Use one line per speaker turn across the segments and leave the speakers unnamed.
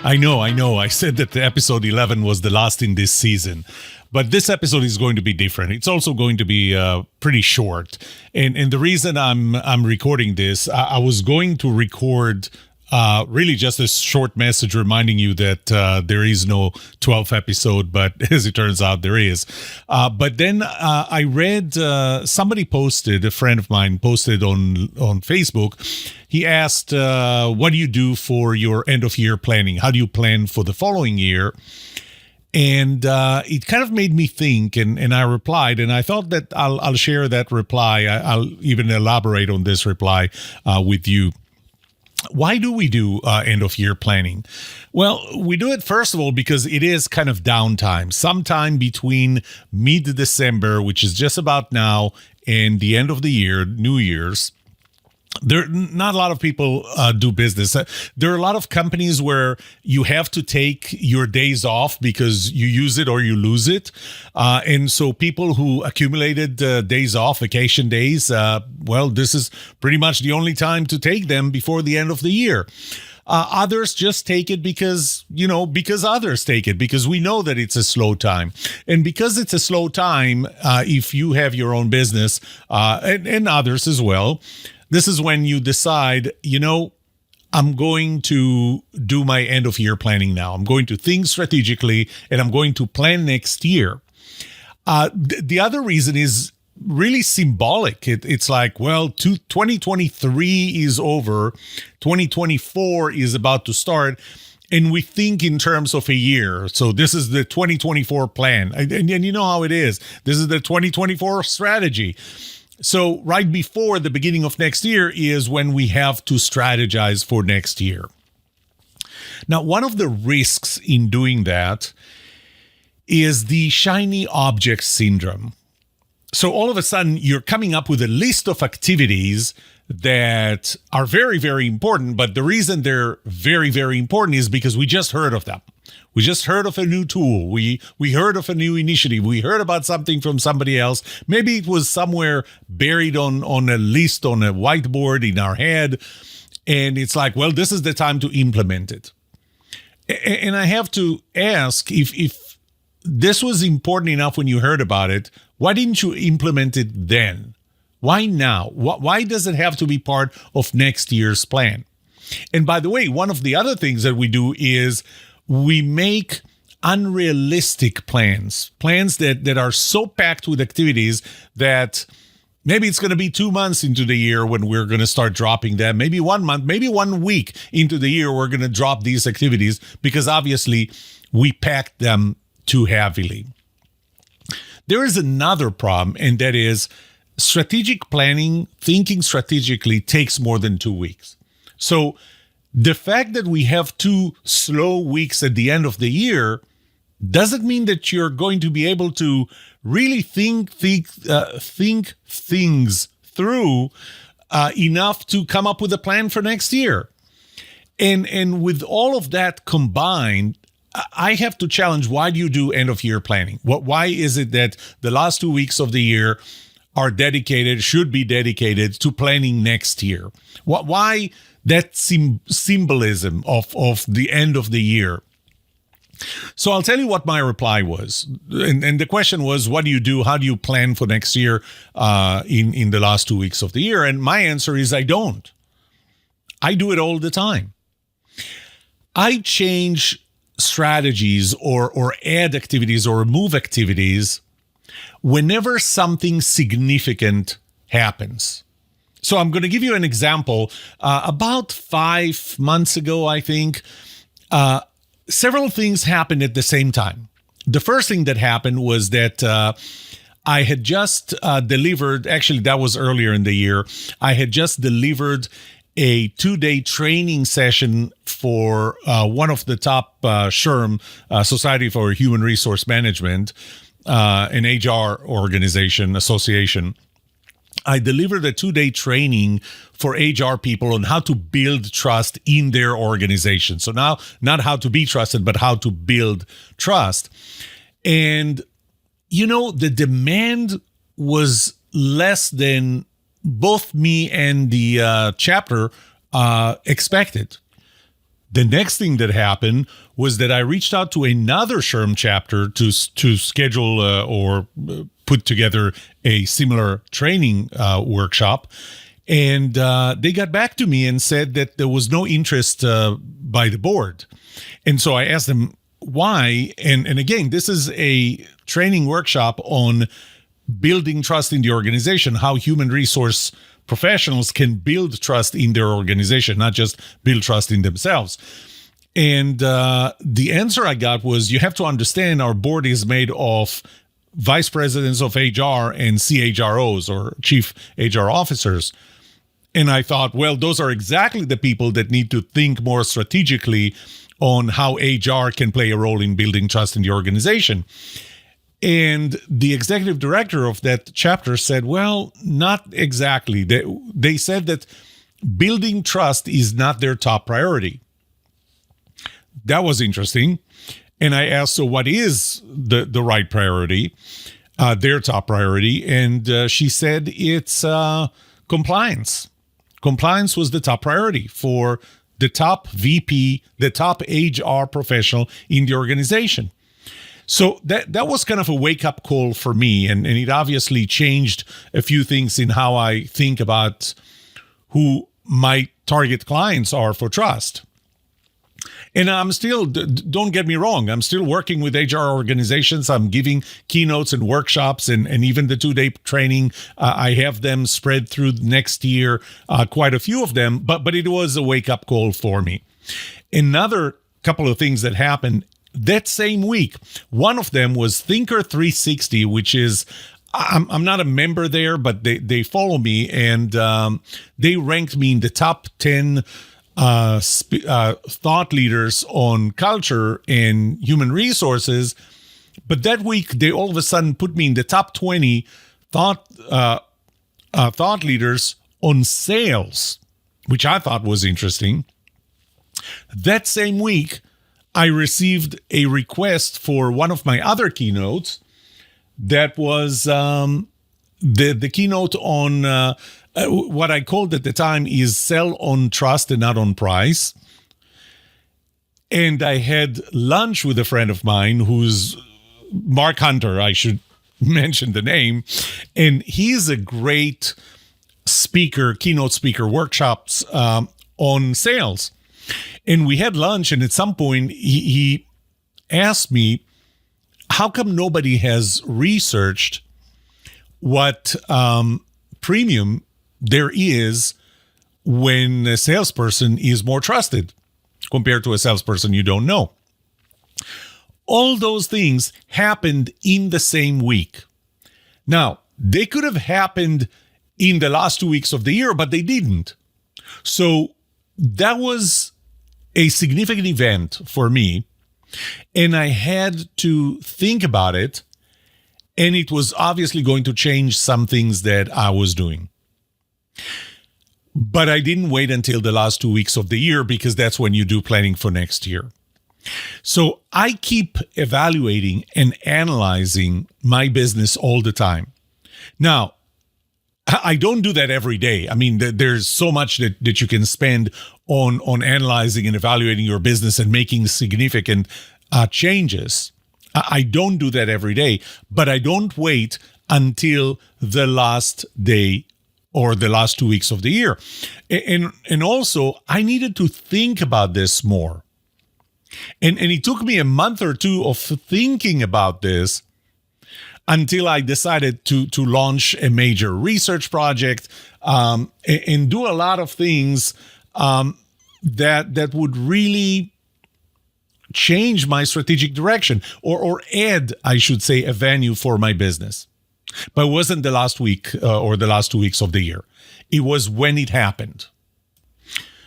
I know. I said that the episode 11 was the last in this season, but this episode is going to be different. It's also going to be pretty short, and the reason I'm recording this, I was going to record really just a short message reminding you that there is no 12th episode, but as it turns out, there is. But then I read somebody posted, a friend of mine posted on Facebook. He asked, what do you do for your end of year planning? How do you plan for the following year? And it kind of made me think, and I replied, and I thought that I'll share that reply. I'll even elaborate on this reply with you. Why do we do end of year planning? Well, we do it, first of all, because it is kind of downtime, sometime between mid-December, which is just about now, and the end of the year, New Year's. Not a lot of people do business. There are a lot of companies where you have to take your days off because you use it or you lose it. And so people who accumulated days off, vacation days, well, this is pretty much the only time to take them before the end of the year. Others just take it because others take it, because we know that it's a slow time. And because it's a slow time, if you have your own business and others as well, this is when you decide, I'm going to do my end of year planning now. I'm going to think strategically and I'm going to plan next year. The other reason is really symbolic. It's like, well, 2023 is over. 2024 is about to start. And we think in terms of a year. So this is the 2024 plan. And you know how it is. This is the 2024 strategy. So right before the beginning of next year is when we have to strategize for next year. Now, one of the risks in doing that is the shiny object syndrome. So all of a sudden, you're coming up with a list of activities that are very, very important. But the reason they're very, very important is because we just heard of them. We just heard of a new tool. We heard of a new initiative. We heard about something from somebody else. Maybe it was somewhere buried on a list on a whiteboard in our head. And it's like, well, this is the time to implement it. And I have to ask, if this was important enough when you heard about it, why didn't you implement it then? Why now? Why does it have to be part of next year's plan? And by the way, one of the other things that we do is we make unrealistic plans that are so packed with activities that maybe it's going to be 2 months into the year when we're going to start dropping them. Maybe 1 month, maybe 1 week into the year, we're going to drop these activities because obviously we packed them too heavily. There is another problem, and that is strategic planning, thinking strategically takes more than 2 weeks. So the fact that we have 2 slow weeks at the end of the year doesn't mean that you're going to be able to really think things through enough to come up with a plan for next year. And with all of that combined, I have to challenge, why do you do end of year planning? Why is it that the last 2 weeks of the year are should be dedicated to planning next year? Why that symbolism of the end of the year? So I'll tell you what my reply was. And the question was, what do you do? How do you plan for next year in the last 2 weeks of the year? And my answer is, I don't. I do it all the time. I change strategies or add activities or remove activities whenever something significant happens. So I'm going to give you an example. About 5 months ago, I think, several things happened at the same time. The first thing that happened was that I had just delivered, actually that was earlier in the year, I had just delivered a 2-day training session for one of the top SHRM, Society for Human Resource Management, an HR organization, association. I delivered a 2-day training for HR people on how to build trust in their organization. So now, not how to be trusted, but how to build trust. And, the demand was less than both me and the chapter expected. The next thing that happened was that I reached out to another SHRM chapter to schedule or put together a similar training workshop. And they got back to me and said that there was no interest by the board. And so I asked them why. And again, this is a training workshop on building trust in the organization, how human resource professionals can build trust in their organization, not just build trust in themselves. And the answer I got was, you have to understand our board is made of vice presidents of HR and CHROs, or chief HR officers. And I thought, well, those are exactly the people that need to think more strategically on how HR can play a role in building trust in the organization. And the executive director of that chapter said, well, not exactly. They said that building trust is not their top priority. That was interesting. And I asked, so what is the right priority, their top priority? And she said it's compliance. Compliance was the top priority for the top VP, the top HR professional in the organization. So that was kind of a wake-up call for me, and it obviously changed a few things in how I think about who my target clients are for trust. And I'm still, don't get me wrong, I'm still working with HR organizations. I'm giving keynotes and workshops and even the 2-day training. I have them spread through next year, quite a few of them, but it was a wake-up call for me. Another couple of things that happened that same week, one of them was Thinker 360, which is, I'm not a member there, but they follow me, and they ranked me in the top 10 thought leaders on culture and human resources. But that week, they all of a sudden put me in the top 20 thought leaders on sales, which I thought was interesting. That same week, I received a request for one of my other keynotes that was the keynote on what I called at the time is sell on trust and not on price. And I had lunch with a friend of mine who's Mark Hunter, I should mention the name, and he's a great speaker, keynote speaker, workshops on sales. And we had lunch, and at some point he asked me, how come nobody has researched what premium there is when a salesperson is more trusted compared to a salesperson you don't know? All those things happened in the same week. Now, they could have happened in the last 2 weeks of the year, but they didn't. So that was a significant event for me, and I had to think about it, and it was obviously going to change some things that I was doing. But I didn't wait until the last 2 weeks of the year, because that's when you do planning for next year. So I keep evaluating and analyzing my business all the time. Now, I don't do that every day. I mean, there's so much that you can spend on analyzing and evaluating your business and making significant changes. I don't do that every day, but I don't wait until the last day or the last 2 weeks of the year. And also, I needed to think about this more. And it took me a month or two of thinking about this until I decided to launch a major research project and do a lot of things that would really change my strategic direction or add, I should say, a venue for my business. But it wasn't the last week or the last 2 weeks of the year. It was when it happened.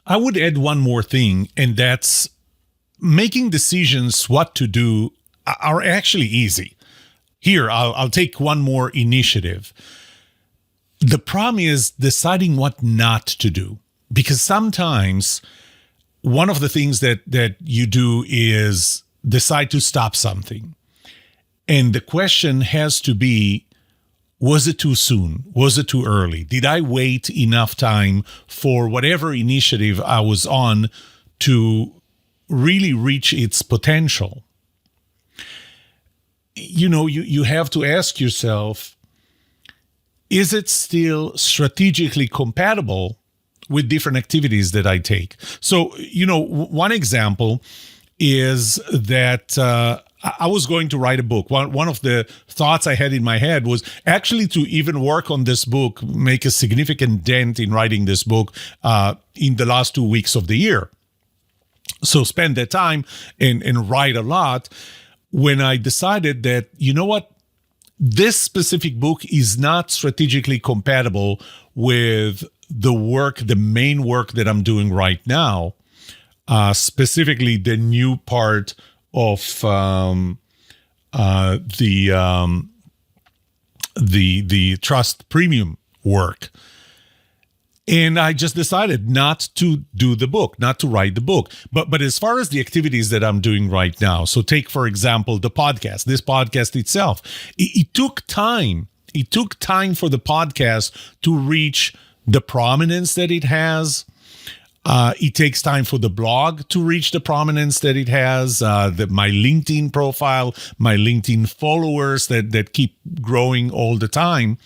I would add one more thing, and that's making decisions what to do are actually easy. Here, I'll take one more initiative. The problem is deciding what not to do, because sometimes one of the things that you do is decide to stop something. And the question has to be, was it too soon? Was it too early? Did I wait enough time for whatever initiative I was on to really reach its potential, you have to ask yourself, is it still strategically compatible with different activities that I take? So, one example is that I was going to write a book. One of the thoughts I had in my head was actually to even work on this book, make a significant dent in writing this book in the last 2 weeks of the year. So spend that time and write a lot, when I decided that, this specific book is not strategically compatible with the main work that I'm doing right now, specifically the new part of the Trust Premium work. And I just decided not to do the book, not to write the book. But as far as the activities that I'm doing right now, so take, for example, the podcast, this podcast itself, it took time. It took time for the podcast to reach the prominence that it has. It takes time for the blog to reach the prominence that it has, my LinkedIn profile, my LinkedIn followers that keep growing all the time.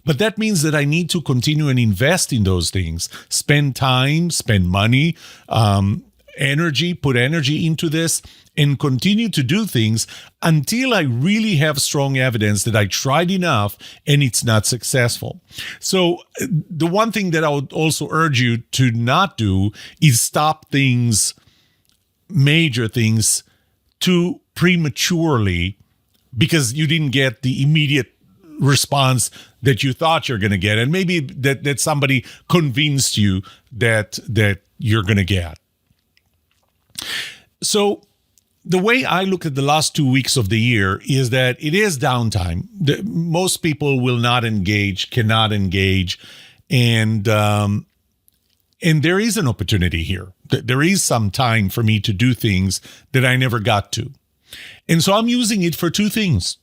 But that means that I need to continue and invest in those things, spend time, spend money, put energy into this, and continue to do things until I really have strong evidence that I tried enough and it's not successful. So the one thing that I would also urge you to not do is stop things, major things, too prematurely because you didn't get the immediate response that you thought you're going to get, and maybe that somebody convinced you that you're going to get. So the way I look at the last 2 weeks of the year is that it is downtime. Most people will not engage, cannot engage, and there is an opportunity here. There is some time for me to do things that I never got to. And so I'm using it for two things.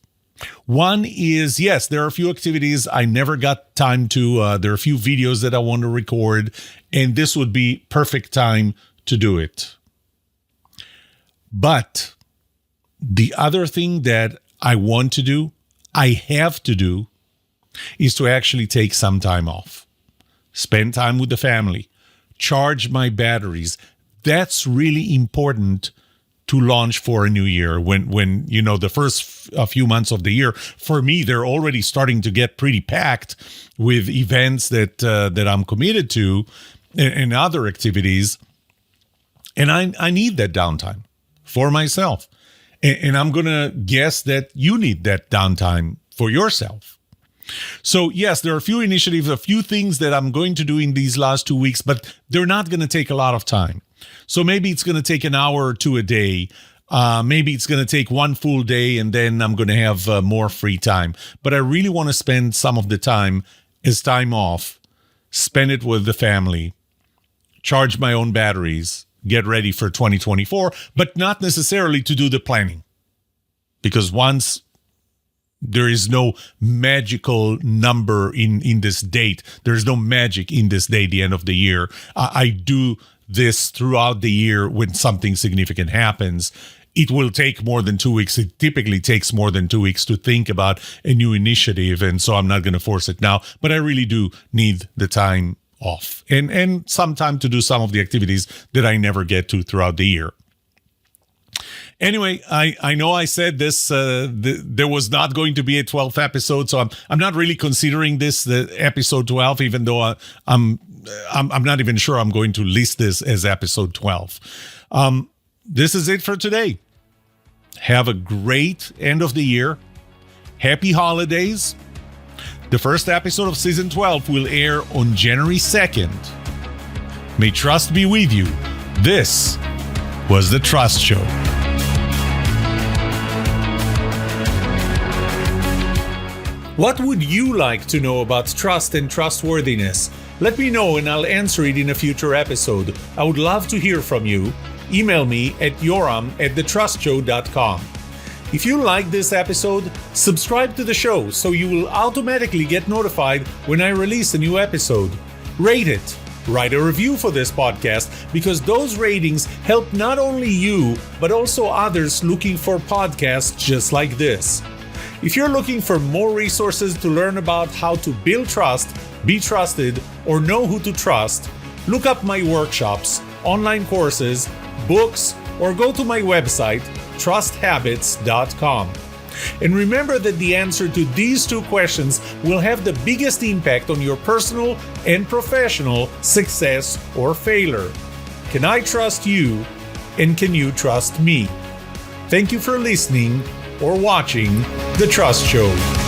One is, yes, there are a few activities I never got time to. There are a few videos that I want to record, and this would be perfect time to do it. But the other thing that I want to do, I have to do, is to actually take some time off. Spend time with the family. Charge my batteries. That's really important to launch for a new year. When the first few months of the year, for me, they're already starting to get pretty packed with events that I'm committed to and other activities. And I need that downtime for myself. And I'm going to guess that you need that downtime for yourself. So yes, there are a few initiatives, a few things that I'm going to do in these last 2 weeks, but they're not going to take a lot of time. So maybe it's going to take an hour or two a day. Maybe it's going to take one full day, and then I'm going to have more free time. But I really want to spend some of the time as time off, spend it with the family, charge my own batteries, get ready for 2024, but not necessarily to do the planning. Because once there is no magical number in this date, there's no magic in this day, the end of the year. I do this throughout the year when something significant happens. It will take more than 2 weeks. It typically takes more than 2 weeks to think about a new initiative, and so I'm not going to force it now. But I really do need the time off and some time to do some of the activities that I never get to throughout the year. Anyway, I know I said this, there was not going to be a 12th episode, so I'm not really considering this the episode 12, even though I'm not even sure I'm going to list this as episode 12. This is it for today. Have a great end of the year. Happy holidays. The first episode of season 12 will air on January 2nd. May trust be with you. This was The Trust Show. What would you like to know about trust and trustworthiness? Let me know and I'll answer it in a future episode. I would love to hear from you. Email me at yoram@thetrustshow.com. If you like this episode, subscribe to the show so you will automatically get notified when I release a new episode. Rate it, Write a review for this podcast because those ratings help not only you, but also others looking for podcasts just like this. If you're looking for more resources to learn about how to build trust, be trusted, or know who to trust, look up my workshops, online courses, books, or go to my website, trusthabits.com. And remember that the answer to these two questions will have the biggest impact on your personal and professional success or failure. Can I trust you, and can you trust me? Thank you for listening or watching The Trust Show.